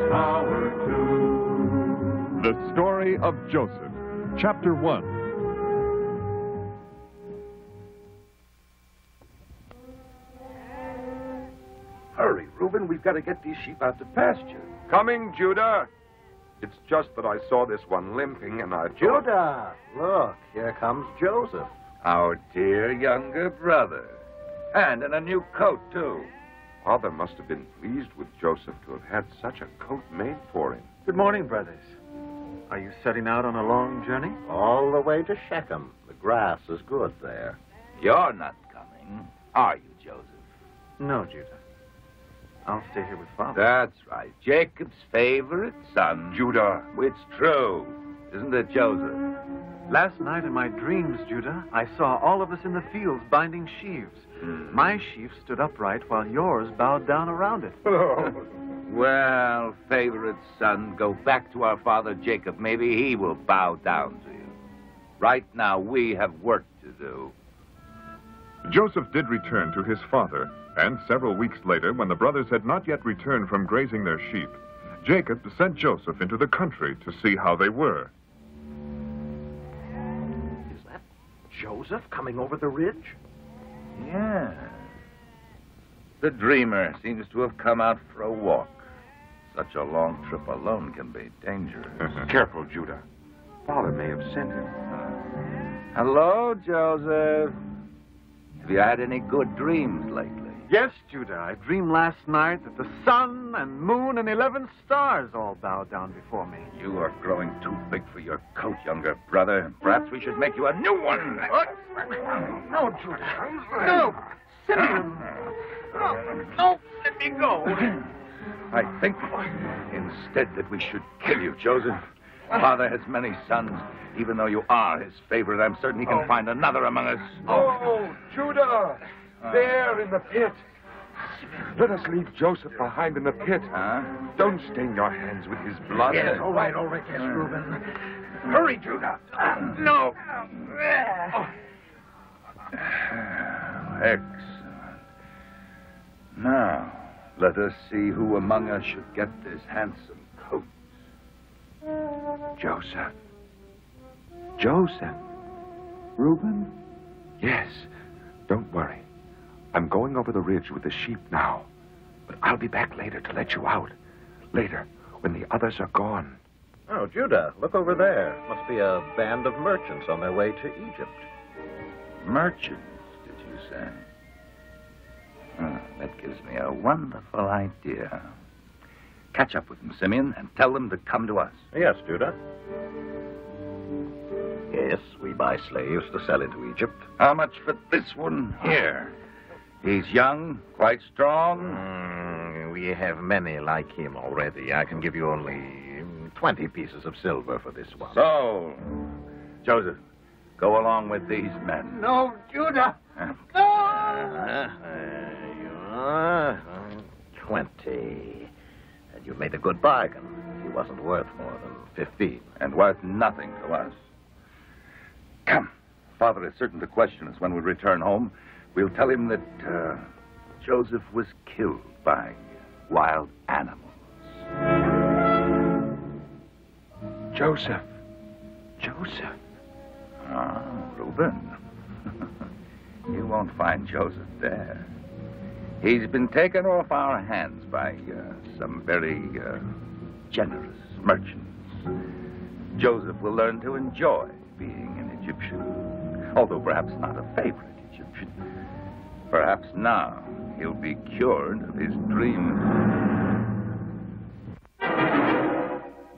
power to. The Story of Joseph, Chapter 1. Hurry, Reuben. We've got to get these sheep out to pasture. Coming, Judah. It's just that I saw this one limping, and I thought... Judah, look, here comes Joseph. Our dear younger brother. And in a new coat, too. Father must have been pleased with Joseph to have had such a coat made for him. Good morning, brothers. Are you setting out on a long journey? All the way to Shechem. The grass is good there. You're not coming, are you, Joseph? No, Judah. I'll stay here with Father. That's right. Jacob's favorite son. Judah. It's true. Isn't it, Joseph? Last night in my dreams, Judah, I saw all of us in the fields binding sheaves. My sheaf stood upright while yours bowed down around it. Well, favorite son, go back to our father Jacob. Maybe he will bow down to you. Right now, we have work to do. Joseph did return to his father, and several weeks later, when the brothers had not yet returned from grazing their sheep, Jacob sent Joseph into the country to see how they were. Is that Joseph coming over the ridge? Yeah. The dreamer seems to have come out for a walk. Such a long trip alone can be dangerous. Careful, Judah. Father may have sent him. Hello, Joseph. Have you had any good dreams lately? Yes, Judah. I dreamed last night that the sun and moon and 11 stars all bowed down before me. You are growing too big for your coat, younger brother. Perhaps we should make you a new one. What? No, Judah. No. Simeon. No, let me go. I think instead that we should kill you, Joseph. Father has many sons. Even though you are his favorite, I'm certain he can find another among us. Oh, Judah! There in the pit. Let us leave Joseph behind in the pit. Huh? Don't stain your hands with his blood. Yes, all right, yes, Reuben. Hurry, Judah. No. Excellent. Now, let us see who among us should get this handsome coat. Joseph. Joseph. Reuben? Yes. Don't worry. I'm going over the ridge with the sheep now. But I'll be back later to let you out. Later, when the others are gone. Oh, Judah, look over there. Must be a band of merchants on their way to Egypt. Merchants, did you say? That gives me a wonderful idea. Catch up with them, Simeon, and tell them to come to us. Yes, Judah. Yes, we buy slaves to sell into Egypt. How much for this one here? He's young, quite strong. We have many like him already. I can give you only 20 pieces of silver for this one. So, Joseph, go along with these men. No, Judah. No! 20. And you made a good bargain. He wasn't worth more than 15. And worth nothing to us. Come. Father is certain to question us when we return home. We'll tell him that Joseph was killed by wild animals. Joseph. Joseph. Ah, Reuben. You won't find Joseph there. He's been taken off our hands by some very generous merchants. Joseph will learn to enjoy being an Egyptian, although perhaps not a favorite Egyptian. Perhaps now he'll be cured of his dreams.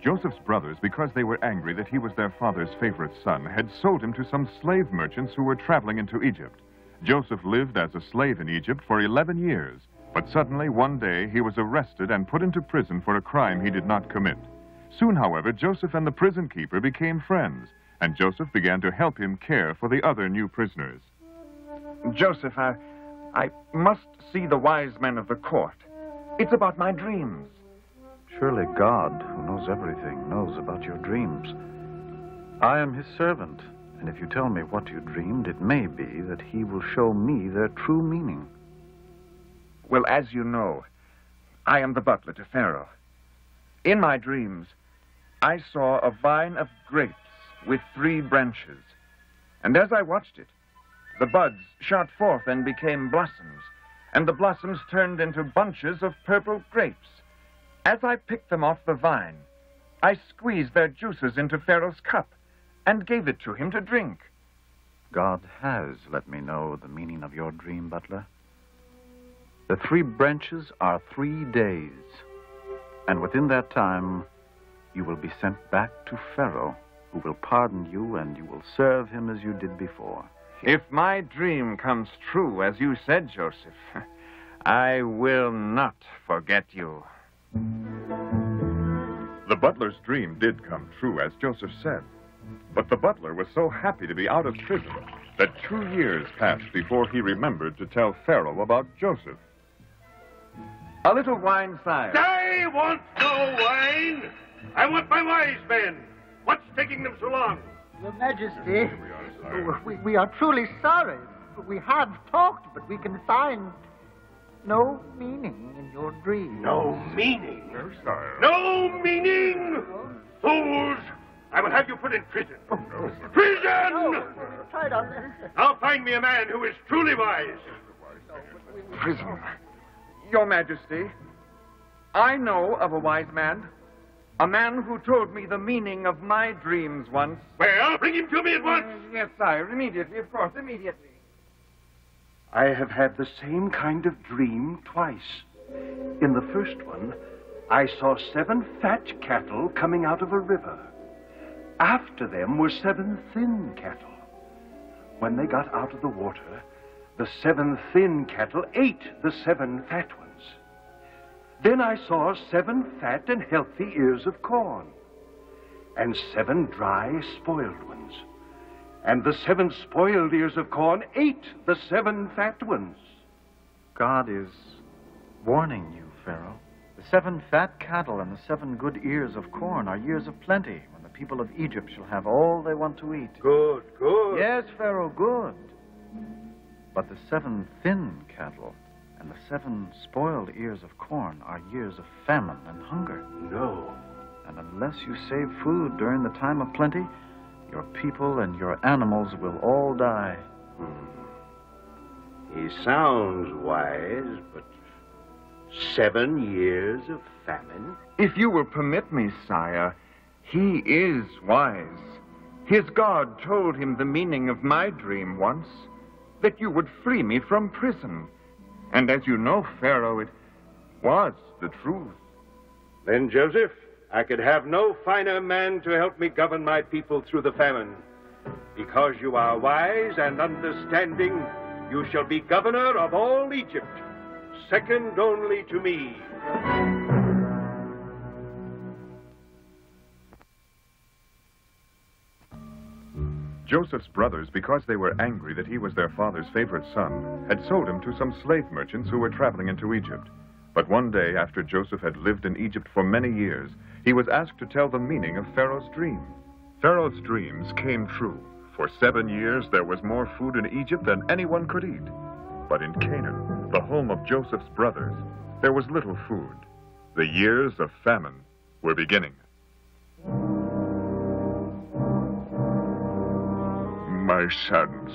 Joseph's brothers, because they were angry that he was their father's favorite son, had sold him to some slave merchants who were traveling into Egypt. Joseph lived as a slave in Egypt for 11 years, but suddenly one day he was arrested and put into prison for a crime he did not commit. Soon, however, Joseph and the prison keeper became friends, and Joseph began to help him care for the other new prisoners. Joseph, I must see the wise men of the court. It's about my dreams. Surely God, who knows everything, knows about your dreams. I am his servant, and if you tell me what you dreamed, it may be that he will show me their true meaning. Well, as you know, I am the butler to Pharaoh. In my dreams, I saw a vine of grapes with 3 branches. And as I watched it, the buds shot forth and became blossoms, and the blossoms turned into bunches of purple grapes. As I picked them off the vine, I squeezed their juices into Pharaoh's cup and gave it to him to drink. God has let me know the meaning of your dream, butler. The 3 branches are 3 days, and within that time you will be sent back to Pharaoh, who will pardon you, and you will serve him as you did before. If my dream comes true, as you said, Joseph, I will not forget you. The butler's dream did come true, as Joseph said. But the butler was so happy to be out of prison that 2 years passed before he remembered to tell Pharaoh about Joseph. A little wine, sire. I want no wine. I want my wise men. What's taking them so long? Your Majesty, we are truly sorry. We have talked, but we can find no meaning in your dream. No meaning? No, sire. No meaning? Fools! I will have you put in prison. Prison! Try it on. Now find me a man who is truly wise. Prison. Your Majesty, I know of a wise man. A man who told me the meaning of my dreams once. Well, bring him to me at once. Yes, sire, immediately, of course, immediately. I have had the same kind of dream twice. In the first one, I saw 7 fat cattle coming out of a river. After them were 7 thin cattle. When they got out of the water, the 7 thin cattle ate the 7 fat ones. Then I saw 7 fat and healthy ears of corn, and 7 dry, spoiled ones. And the 7 spoiled ears of corn ate the 7 fat ones. God is warning you, Pharaoh. The 7 fat cattle and the 7 good ears of corn are years of plenty, when the people of Egypt shall have all they want to eat. Good, good. Yes, Pharaoh, good. But the 7 thin cattle and the 7 spoiled ears of corn are years of famine and hunger. No. And unless you save food during the time of plenty, your people and your animals will all die. He sounds wise, but 7 years of famine? If you will permit me, sire, he is wise. His God told him the meaning of my dream once, that you would free me from prison. And as you know, Pharaoh, it was the truth. Then, Joseph, I could have no finer man to help me govern my people through the famine. Because you are wise and understanding, you shall be governor of all Egypt, second only to me. Joseph's brothers, because they were angry that he was their father's favorite son, had sold him to some slave merchants who were traveling into Egypt. But one day, after Joseph had lived in Egypt for many years, he was asked to tell the meaning of Pharaoh's dream. Pharaoh's dreams came true. For 7 years, there was more food in Egypt than anyone could eat. But in Canaan, the home of Joseph's brothers, there was little food. The years of famine were beginning. My sons,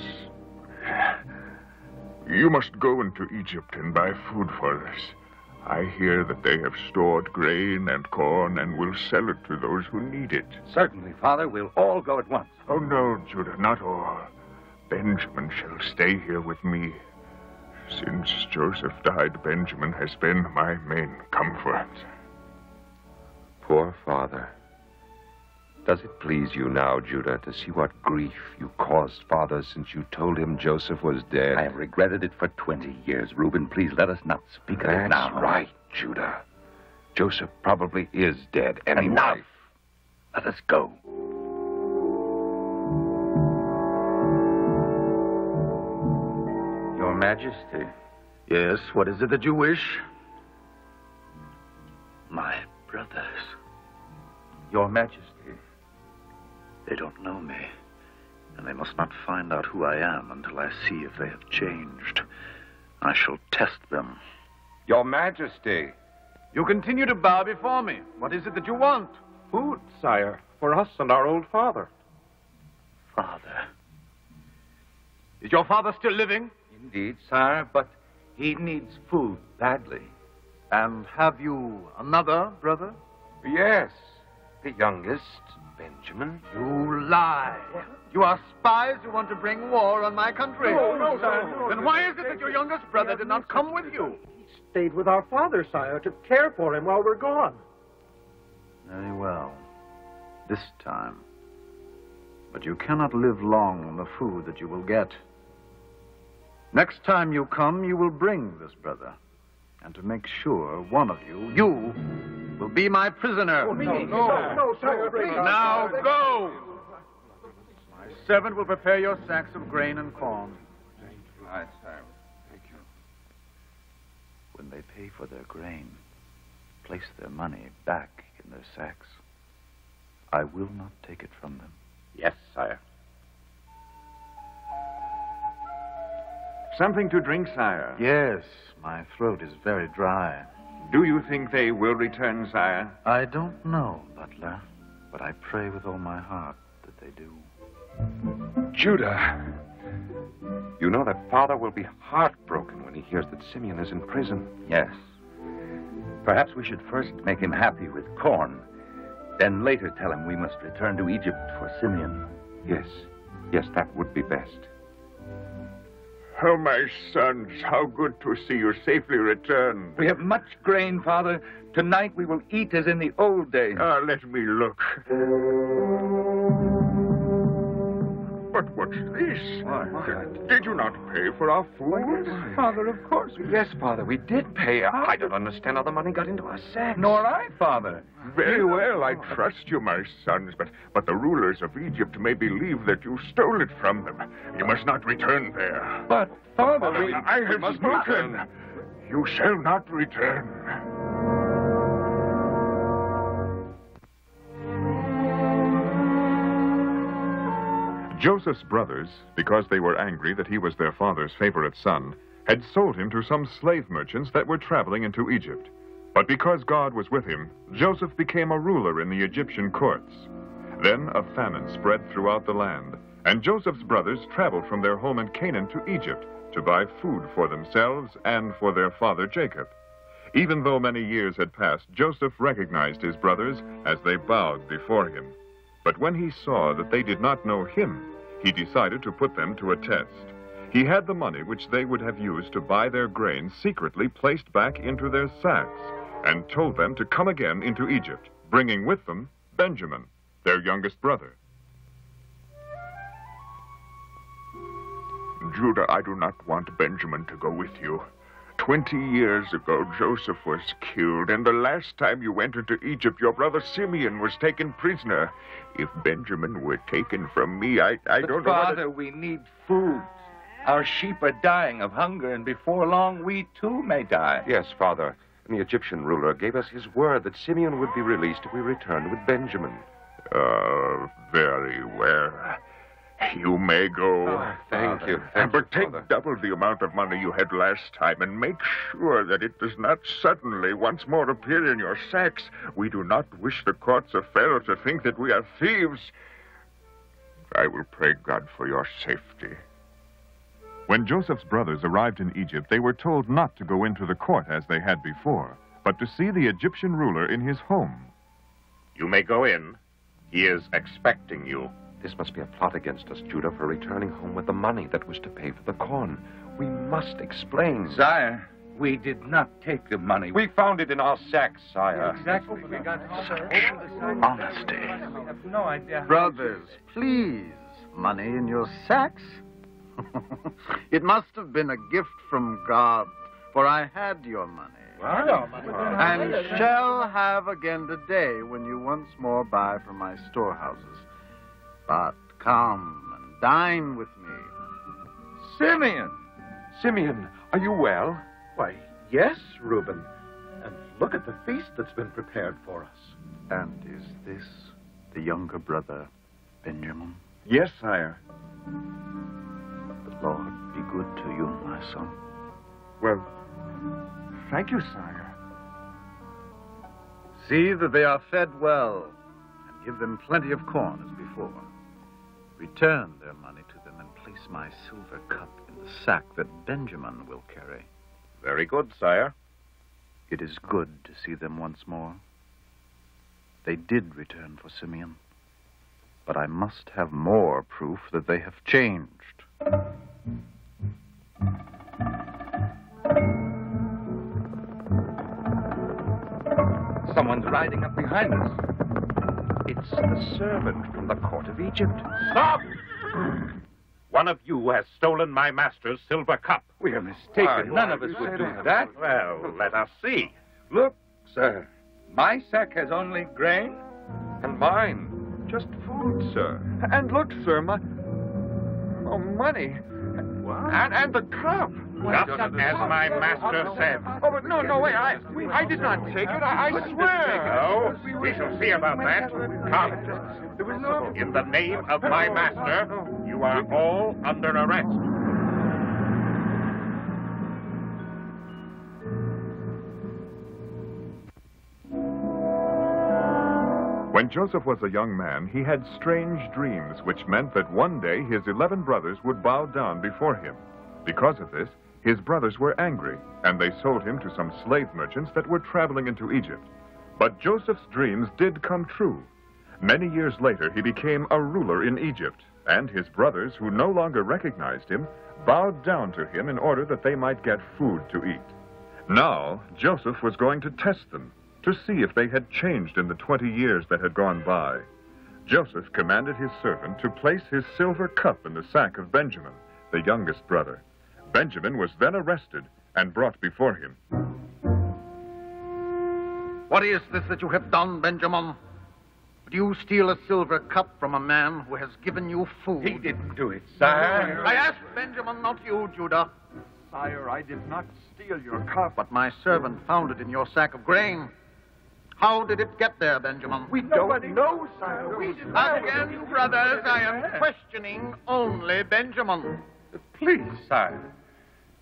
you must go into Egypt and buy food for us. I hear that they have stored grain and corn and will sell it to those who need it. Certainly, Father. We'll all go at once. Oh, no, Judah, not all. Benjamin shall stay here with me. Since Joseph died, Benjamin has been my main comfort. Poor father. Does it please you now, Judah, to see what grief you caused father since you told him Joseph was dead? I have regretted it for 20 years. Reuben, please let us not speak of it now. That's right, Judah. Joseph probably is dead anyway. Enough. Let us go. Your Majesty. Yes, what is it that you wish? My brothers, Your Majesty. they don't know me, and they must not find out who I am until I see if they have changed. I shall test them. Your Majesty. You continue to bow before me. What is it that you want? Food, sire, for us and our old father. Father. Is your father still living? Indeed, sire, but he needs food badly. And have you another brother? Yes, the youngest, Benjamin. You lie. You are spies who want to bring war on my country. No, sire. No. Then why is it that your youngest brother did not come with you? He stayed with our father, sire, to care for him while we're gone. Very well. This time. But you cannot live long on the food that you will get. Next time you come, you will bring this brother. And to make sure, one of you will be my prisoner. No, sire, please. Now go! My servant will prepare your sacks of grain and corn. Aye, sire. Thank you. When they pay for their grain, place their money back in their sacks. I will not take it from them. Yes, sire. Something to drink, sire. Yes, my throat is very dry. Do you think they will return, sire? I don't know, Butler, but I pray with all my heart that they do. Judah, you know that father will be heartbroken when he hears that Simeon is in prison. Yes. Perhaps we should first make him happy with corn, then later tell him we must return to Egypt for Simeon. Yes, that would be best. Oh, my sons, how good to see you safely return. We have much grain, Father. Tonight we will eat as in the old days. Let me look. But what's this? Did you not pay for our food? Father, of course. Yes, Father, we did pay. I don't understand how the money got into our sacks. Nor I, Father. Very well, I trust you, my sons, but the rulers of Egypt may believe that you stole it from them. You must not return there. But, Father, I have spoken. You shall not return. Joseph's brothers, because they were angry that he was their father's favorite son, had sold him to some slave merchants that were traveling into Egypt. But because God was with him, Joseph became a ruler in the Egyptian courts. Then a famine spread throughout the land, and Joseph's brothers traveled from their home in Canaan to Egypt to buy food for themselves and for their father Jacob. Even though many years had passed, Joseph recognized his brothers as they bowed before him. But when he saw that they did not know him, he decided to put them to a test. He had the money which they would have used to buy their grain secretly placed back into their sacks, and told them to come again into Egypt, bringing with them Benjamin, their youngest brother. Judah, I do not want Benjamin to go with you. 20 years ago, Joseph was killed, and the last time you went into Egypt, your brother Simeon was taken prisoner. If Benjamin were taken from me, I don't know. Father, we need food. Our sheep are dying of hunger, and before long, we too may die. Yes, Father. And the Egyptian ruler gave us his word that Simeon would be released if we returned with Benjamin. Very well. You may go. Oh, thank you. But take Father. double the amount of money you had last time and make sure that it does not suddenly once more appear in your sacks. We do not wish the courts of Pharaoh to think that we are thieves. I will pray God for your safety. When Joseph's brothers arrived in Egypt, they were told not to go into the court as they had before, but to see the Egyptian ruler in his home. You may go in. He is expecting you. This must be a plot against us, Judah, for returning home with the money that was to pay for the corn. We must explain. Sire, we did not take the money. We found it in our sacks, sire. Exactly. Honesty. We have no idea. Brothers, please, money in your sacks? It must have been a gift from God, for I had your money. And shall have again today when you once more buy from my storehouses. But come and dine with me. Simeon! Simeon, are you well? Why, yes, Reuben. And look at the feast that's been prepared for us. And is this the younger brother, Benjamin? Yes, sire. The Lord be good to you, my son. Well, thank you, sire. See that they are fed well, and give them plenty of corn as before. Return their money to them and place my silver cup in the sack that Benjamin will carry. Very good, sire. It is good to see them once more. They did return for Simeon, but I must have more proof that they have changed. Someone's riding up behind us. It's the servant from the court of Egypt. Stop! One of you has stolen my master's silver cup. We are mistaken. None of us would do that. Well, let us see. Look, sir. My sack has only grain. And mine, just food, sir. And look, sir, my money. What? And the cup. Just as my master said. Oh, but no, wait, I did not take it, I swear. Oh, we shall see about that. Come. In the name of my master, you are all under arrest. When Joseph was a young man, he had strange dreams, which meant that one day his 11 brothers would bow down before him. Because of this, his brothers were angry, and they sold him to some slave merchants that were traveling into Egypt. But Joseph's dreams did come true. Many years later, he became a ruler in Egypt, and his brothers, who no longer recognized him, bowed down to him in order that they might get food to eat. Now, Joseph was going to test them, to see if they had changed in the 20 years that had gone by. Joseph commanded his servant to place his silver cup in the sack of Benjamin, the youngest brother. Benjamin was then arrested and brought before him. What is this that you have done, Benjamin? Did you steal a silver cup from a man who has given you food? He didn't do it, sire. I asked Benjamin, not you, Judah. Sire, I did not steal your cup. But my servant found it in your sack of grain. How did it get there, Benjamin? We don't know, sire. We did not. Again, brothers, I am questioning only Benjamin. Please, sire.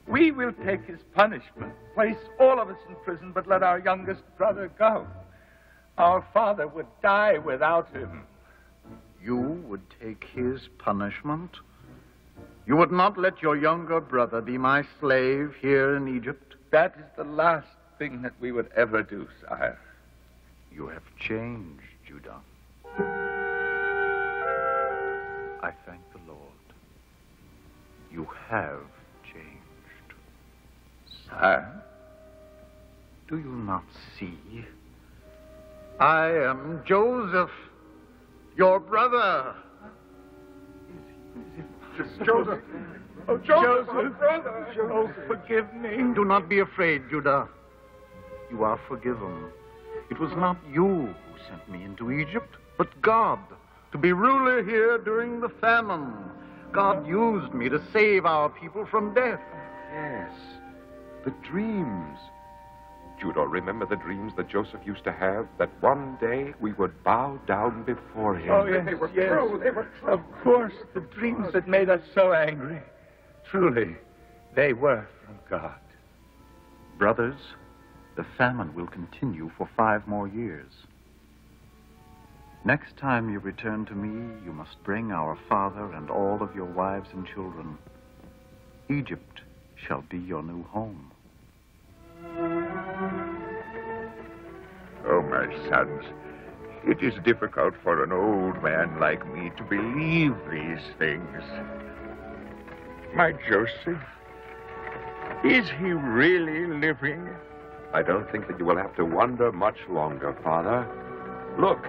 We will take his punishment, place all of us in prison, but let our youngest brother go. Our father would die without him. You would take his punishment? You would not let your younger brother be my slave here in Egypt? That is the last thing that we would ever do, sire. You have changed, Judah. I thank the Lord. You have changed. Sire? Do you not see? I am Joseph, your brother. Joseph. Oh, Joseph, brother. Oh, forgive me. Do not be afraid, Judah. You are forgiven. It was not you who sent me into Egypt, but God, to be ruler here during the famine. God used me to save our people from death. Yes, the dreams. Judah, remember the dreams that Joseph used to have? That one day we would bow down before him. Oh, yes, true. They were true. Of course, the dreams that made us so angry. Truly, they were from God. Brothers, the famine will continue for 5 more years. Next time you return to me, you must bring our father and all of your wives and children. Egypt shall be your new home. Oh, my sons, it is difficult for an old man like me to believe these things. My Joseph, is he really living? I don't think that you will have to wonder much longer, Father. Look.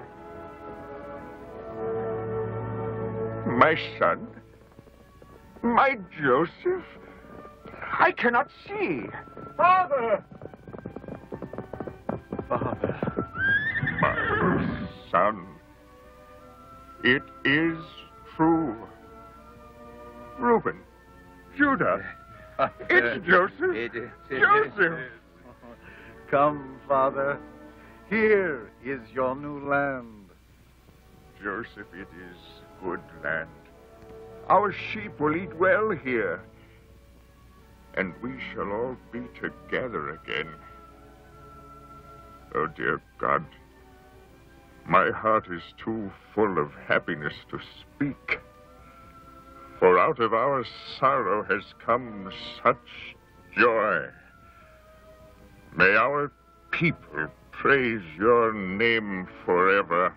My son? My Joseph? I cannot see. Father! Father. My son, it is true. Reuben, Judah, it's Joseph. It is. Joseph. Come, Father. Here is your new land. Joseph, it is good land. Our sheep will eat well here, and we shall all be together again. Oh, dear God, My heart is too full of happiness to speak. For out of our sorrow has come such joy. May our people praise your name forever.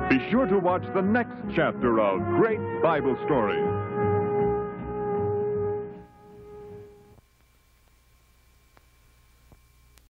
Be sure to watch the next chapter of Great Bible Stories.